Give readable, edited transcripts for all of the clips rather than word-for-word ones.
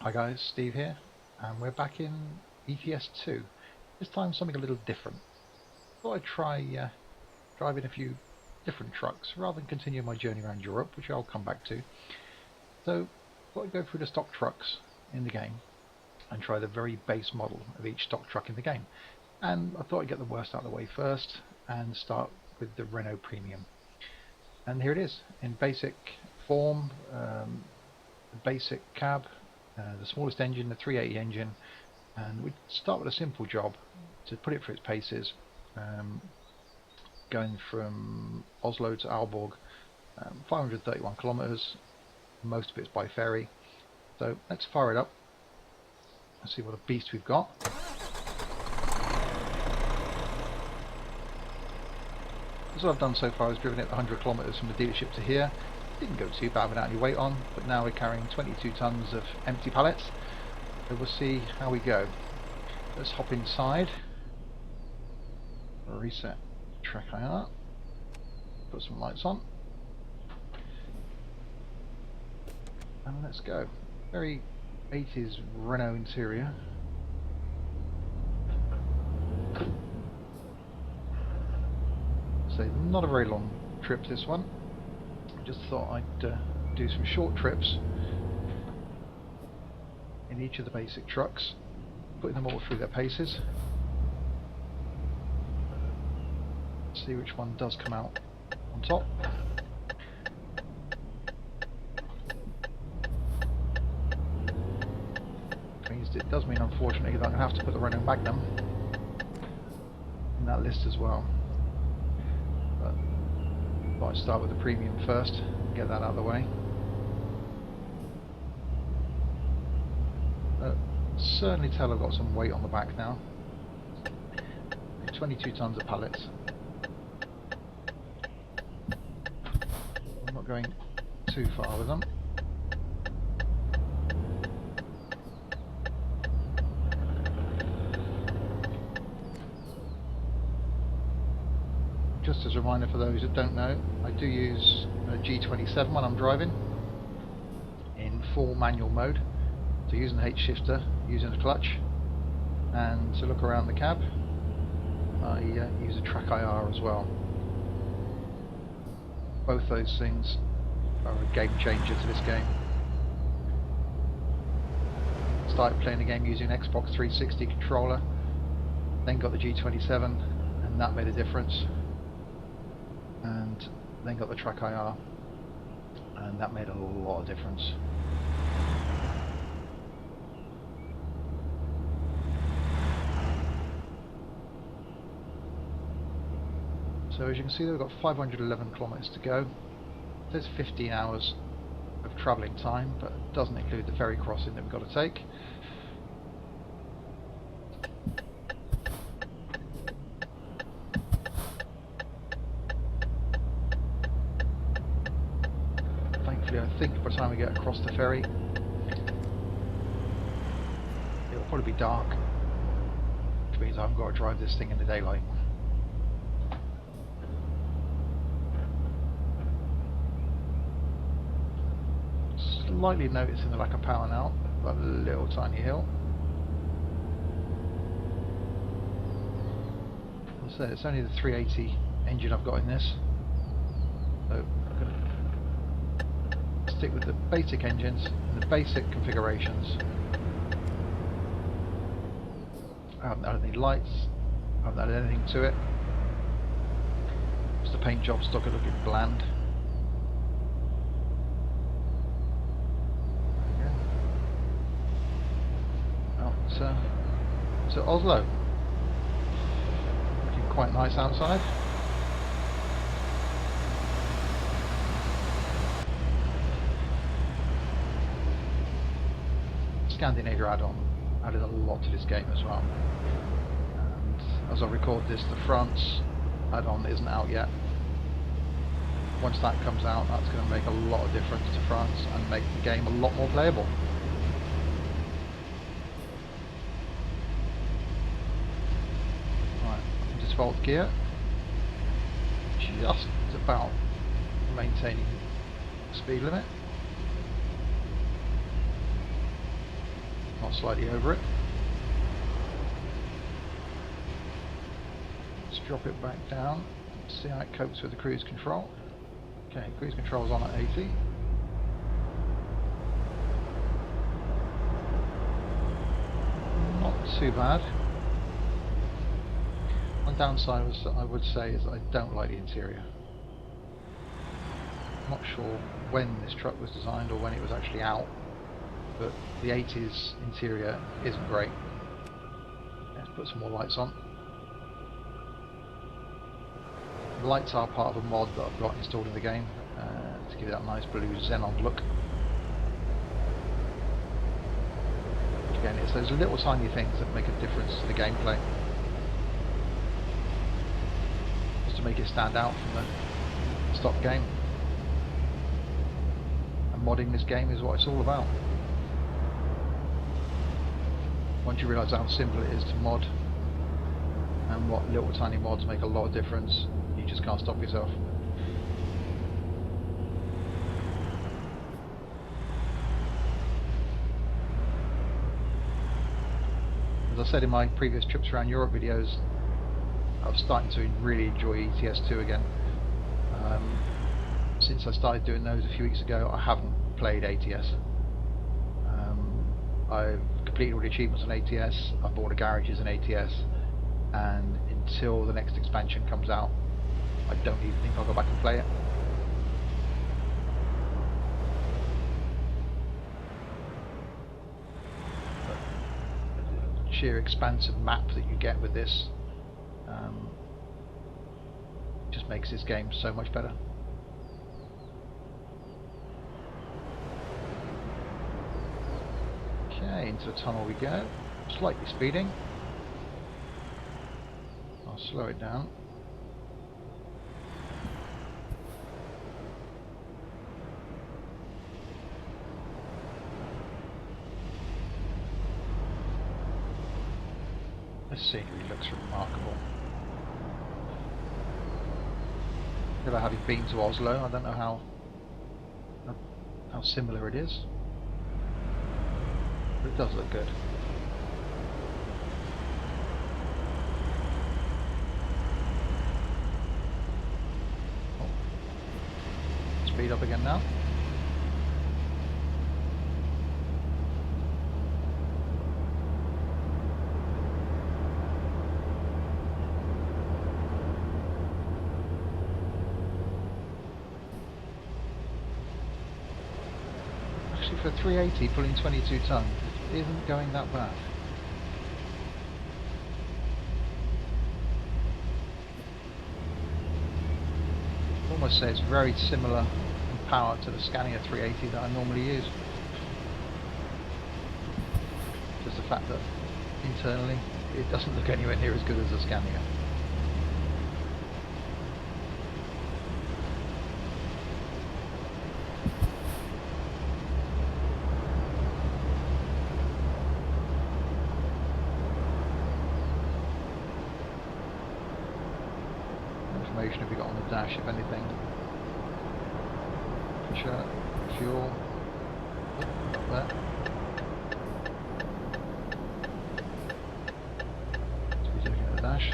Hi guys, Steve here, and we're back in ETS2. This time something a little different. Thought I'd try driving a few different trucks rather than continue my journey around Europe, which I'll come back to. So thought I'd go through the stock trucks in the game and try the very base model of each stock truck in the game. And I thought I'd get the worst out of the way first and start with the Renault Premium. And here it is, in basic form, the basic cab, the smallest engine, the 380 engine, and we start with a simple job to put it through its paces, going from Oslo to Aalborg, 531 kilometers, most of it's by ferry. So let's fire it up and see what a beast we've got. As I've done so far is driven it 100 kilometers from the dealership to here. Didn't go too bad without any weight on, but now we're carrying 22 tons of empty pallets, so we'll see how we go. Let's hop inside, reset track IR, put some lights on, and let's go. Very 80s Renault interior. So not a very long trip this one. Just thought I'd do some short trips in each of the basic trucks, putting them all through their paces. See which one does come out on top. It does mean, unfortunately, that I'm going to have to put the Renault Magnum in that list as well. But thought I'd start with the Premium first, get that out of the way. Certainly tell I've got some weight on the back now. 22 tons of pallets. I'm not going too far with them. Just as a reminder for those that don't know, I do use a G27 when I'm driving in full manual mode. So using the H shifter, using the clutch, and to look around the cab, I use a track IR as well. Both those things are a game changer to this game. Started playing the game using an Xbox 360 controller, then got the G27, and that made a difference. And then got the track IR, and that made a lot of difference. So as you can see, we've got 511 kilometers to go. There's 15 hours of travelling time, but it doesn't include the ferry crossing that we've got to take. I think by the time we get across the ferry, it'll probably be dark, which means I haven't got to drive this thing in the daylight. Slightly noticing the lack of power now, but a little tiny hill. As I said, it's only the 380 engine I've got in this, so I'm going to stick with the basic engines and the basic configurations. I haven't added any lights, I haven't added anything to it. Just the paint job stock are looking bland. So Oslo, looking quite nice outside. Scandinavia add-on added a lot to this game as well, and as I record this, the France add-on isn't out yet. Once that comes out, that's going to make a lot of difference to France and make the game a lot more playable. Right, into 12th gear, just about maintaining the speed limit. or slightly over it. Let's drop it back down, see how it copes with the cruise control. Okay, cruise control's on at 80. Not too bad. One downside I would say is that I don't like the interior. I'm not sure when this truck was designed or when it was actually out, but the 80s interior isn't great. Let's put some more lights on. The lights are part of a mod that I've got installed in the game to give it that nice blue xenon look. Again, it's those little tiny things that make a difference to the gameplay, just to make it stand out from the stock game. And modding this game is what it's all about. Once you realise how simple it is to mod and what little tiny mods make a lot of difference, you just can't stop yourself. As I said in my previous trips around Europe videos, I was starting to really enjoy ETS2 again. Since I started doing those a few weeks ago, I haven't played ATS. I've completed all the achievements on ATS, I've bought a garages in ATS, and until the next expansion comes out, I don't even think I'll go back and play it. But the sheer expansive map that you get with this just makes this game so much better. Okay, into the tunnel we go. Slightly speeding. I'll slow it down. The scenery looks remarkable. Never having been to Oslo, I don't know how similar it is. But it does look good. Oh. Speed up again now. Actually, for 380 pulling 22 tons, it isn't going that bad. I'd almost say it's very similar in power to the Scania 380 that I normally use. Just the fact that internally it doesn't look anywhere near as good as the Scania. Have we got on the dash, if anything? Fuel. Oh, there. So we're looking at the dash.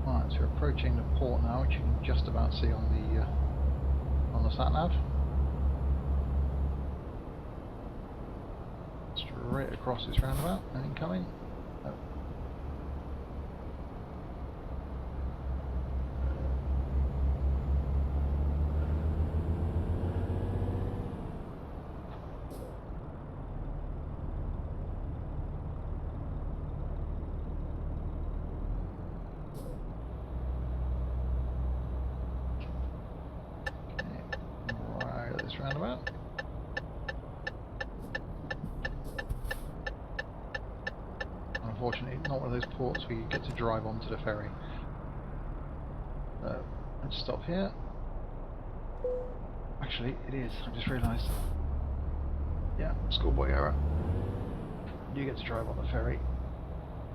Right, so we're approaching the port now, which you can just about see on the sat nav. Straight across this roundabout, and incoming. Oh. Okay, right at this roundabout. Unfortunately, not one of those ports where you get to drive onto the ferry. Let's stop here. Actually, it is. I just realised. Yeah, schoolboy error. You get to drive on the ferry.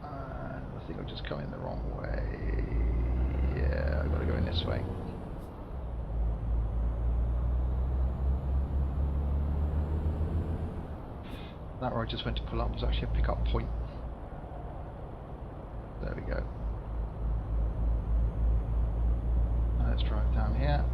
I think I've just come in the wrong way. That where I just went to pull up was actually a pickup point. There we go. Now let's drive down here.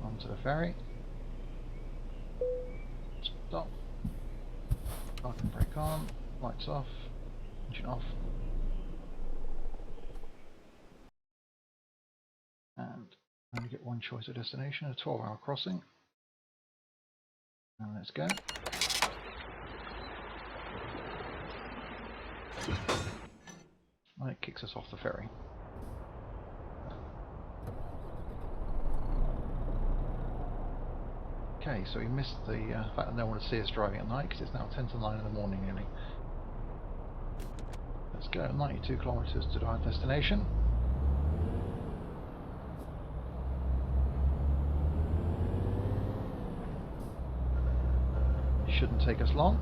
Onto the ferry. Stop. Parking brake on. Lights off. Engine off. And I only get one choice of destination, a 12-hour crossing. And let's go. And it kicks us off the ferry. Okay, so we missed the fact that no one would see us driving at night because it's now 10 to 9 in the morning nearly. Let's go, 92 kilometers to our destination. Shouldn't take us long.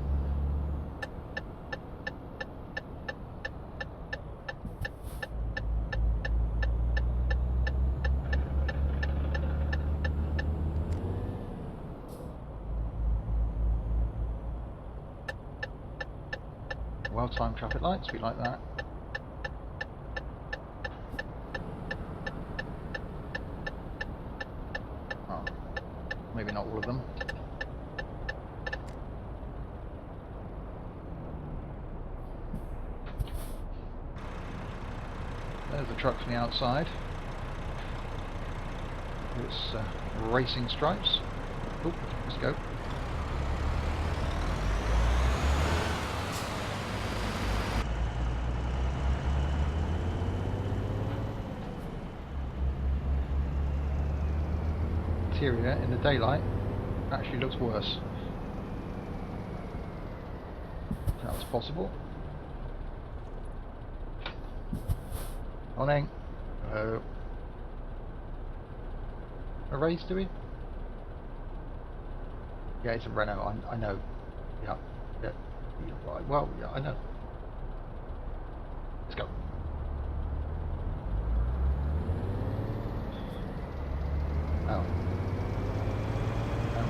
Well-timed traffic lights, we like that. Oh, maybe not all of them. There's the truck from the outside. It's racing stripes. Oh, let's go. Interior in the daylight actually looks worse. If that was possible. Morning. Hello. A race, do we? Yeah, it's a Renault. I know. Yeah. Yeah. Right. Well, yeah, I know. Let's go. Oh.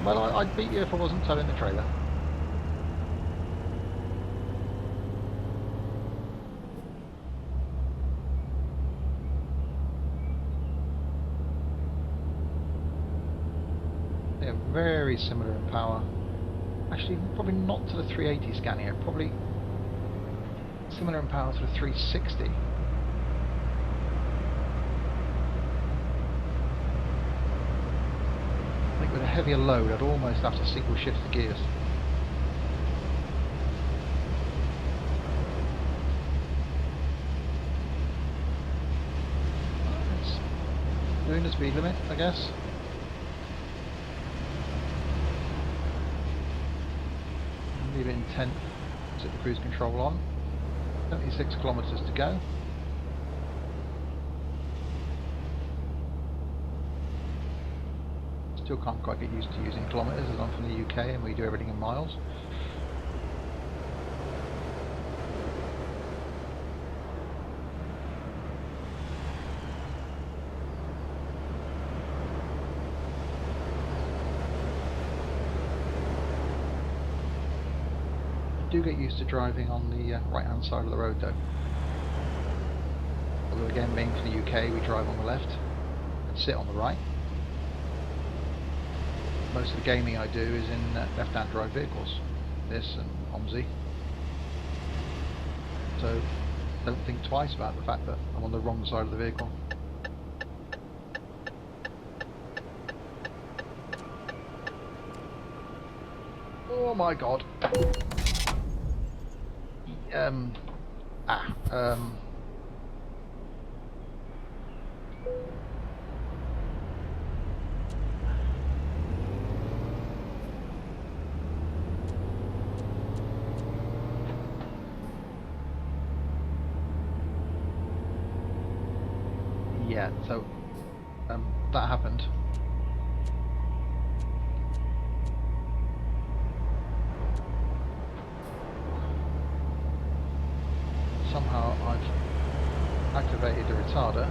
Well, I'd beat you if I wasn't towing the trailer. They're very similar in power. Actually, probably not to the 380 Scania, probably similar in power to the 360. I think with a heavier load, I'd almost have to single shift the gears. It's doing the speed limit, I guess. Leave it in 10, set the cruise control on. 76 kilometers to go. Still can't quite get used to using kilometers as I'm from the UK and we do everything in miles. Do get used to driving on the right hand side of the road though. Although again, being from the UK, we drive on the left and sit on the right. Most of the gaming I do is in left hand drive vehicles, this and OMSI. So don't think twice about the fact that I'm on the wrong side of the vehicle. Oh my god. Yeah, so that happened. somehow I've activated the retarder.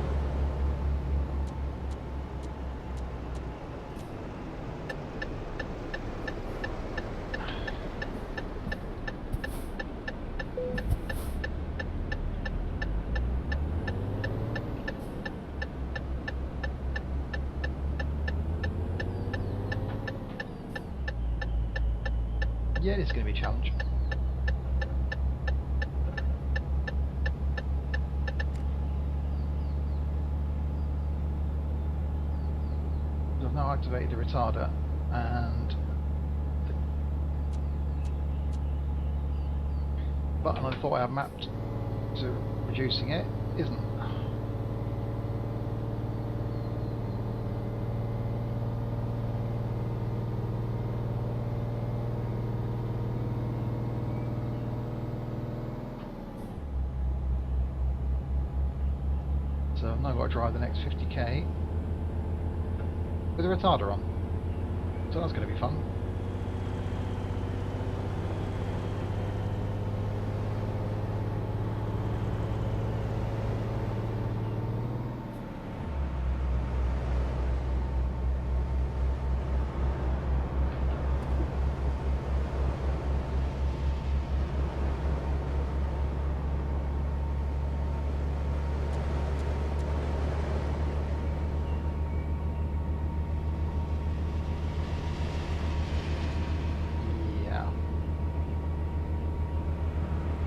Yeah, it's going to be a challenge. I've now activated the retarder, and the button I thought I had mapped to reducing it isn't. So I've now got to drive the next 50k with a retarder on. So that's going to be fun.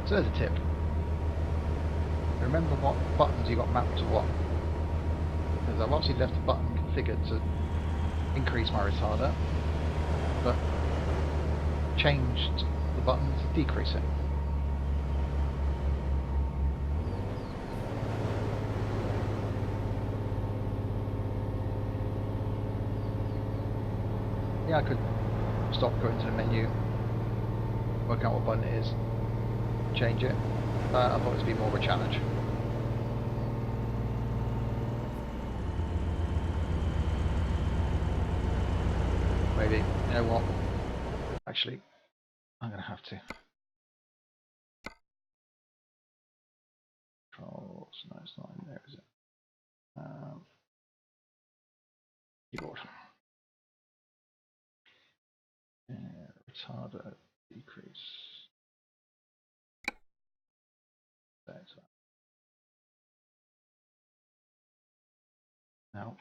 So there's a tip. Remember what buttons you got mapped to what. Because I've obviously left the button configured to increase my retarder, but changed the button to decrease it. Yeah, I could stop, go into the menu, work out what button it is, change it. I thought it would be more of a challenge. Maybe, you know what? Actually, I'm going to have to. Controls, no, it's not in there, is it? Keyboard. Retarder decrease. There's that. Now,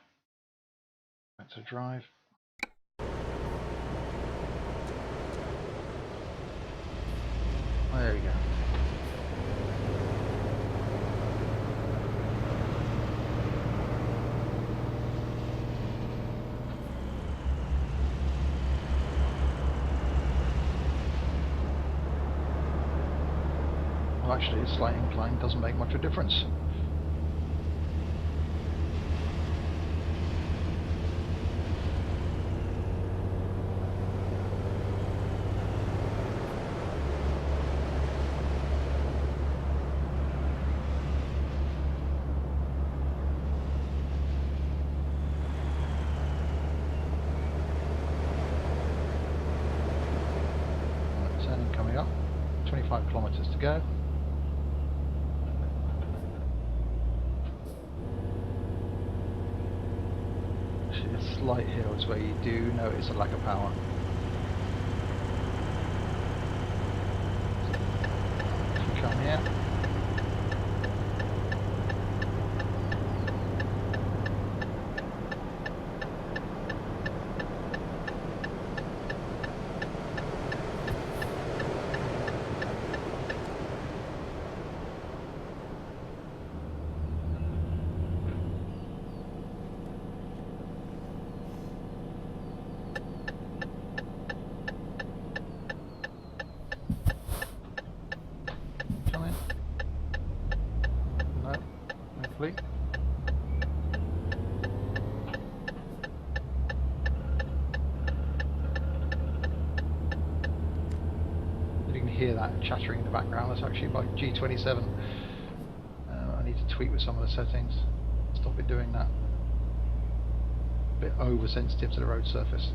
back to drive. Oh, there we go. Well, actually, a slight incline doesn't make much of a difference. Turning coming up, 25 kilometers to go. Slight hills where you do notice a lack of power. If we come here, hopefully. You can hear that chattering in the background. That's actually my G27. I need to tweak with some of the settings. Stop it doing that. A bit oversensitive to the road surface.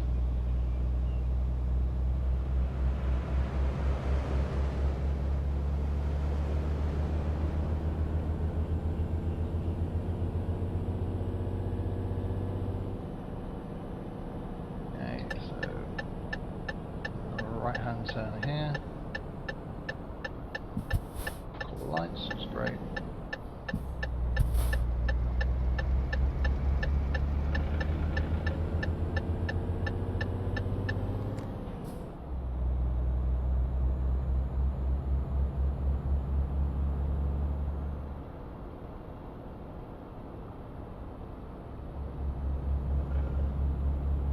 turn here. Call the lights, that's great.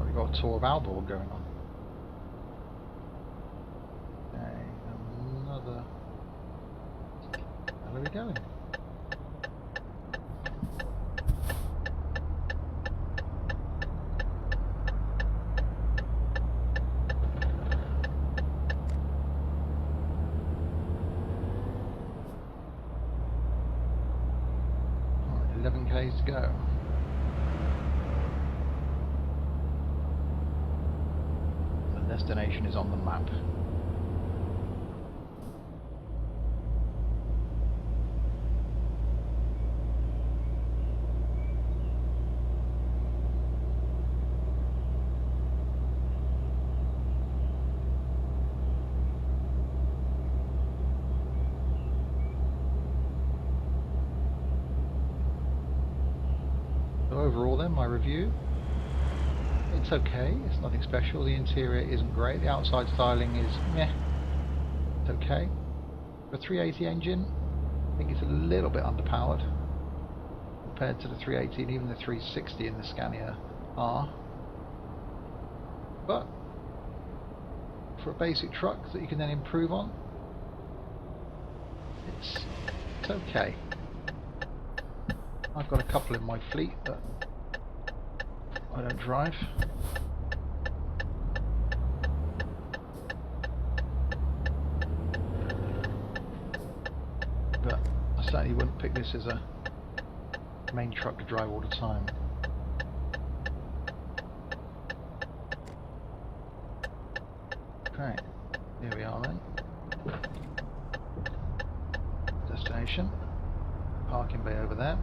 We've got a tour of Aalborg going on. Another. Where are we going? Alright, 11 k's to go. The destination is on the map. So overall then, my review, it's okay, it's nothing special, the interior isn't great, the outside styling is meh, it's okay. The 380 engine, I think it's a little bit underpowered compared to the 380 and even the 360 in the Scania R. But for a basic truck that you can then improve on, it's okay. I've got a couple in my fleet that I don't drive. But I certainly wouldn't pick this as a main truck to drive all the time. Okay, here we are then. Destination. Parking bay over there.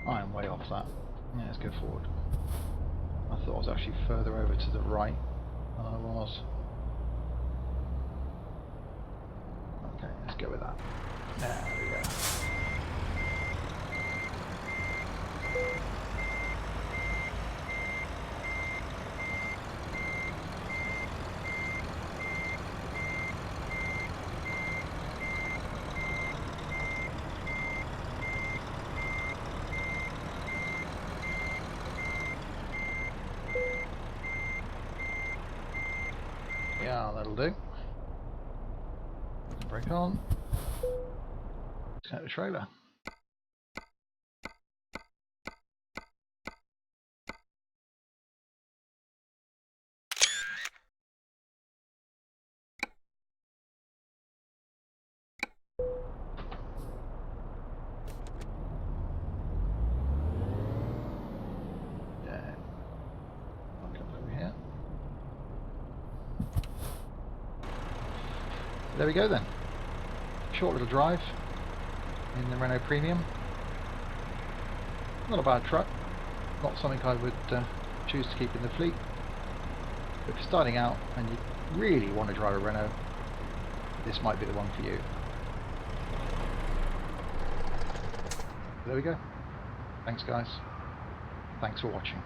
I am way off that. Yeah, let's go forward. I thought I was actually further over to the right than I was. Okay, let's go with that. There we go. Yeah, that'll do. Brake on. Disconnect the trailer. Yeah. I'll come over here. There we go then. Short little drive in the Renault Premium. Not a bad truck. Not something I would choose to keep in the fleet. But if you're starting out and you really want to drive a Renault, this might be the one for you. There we go. Thanks guys. Thanks for watching.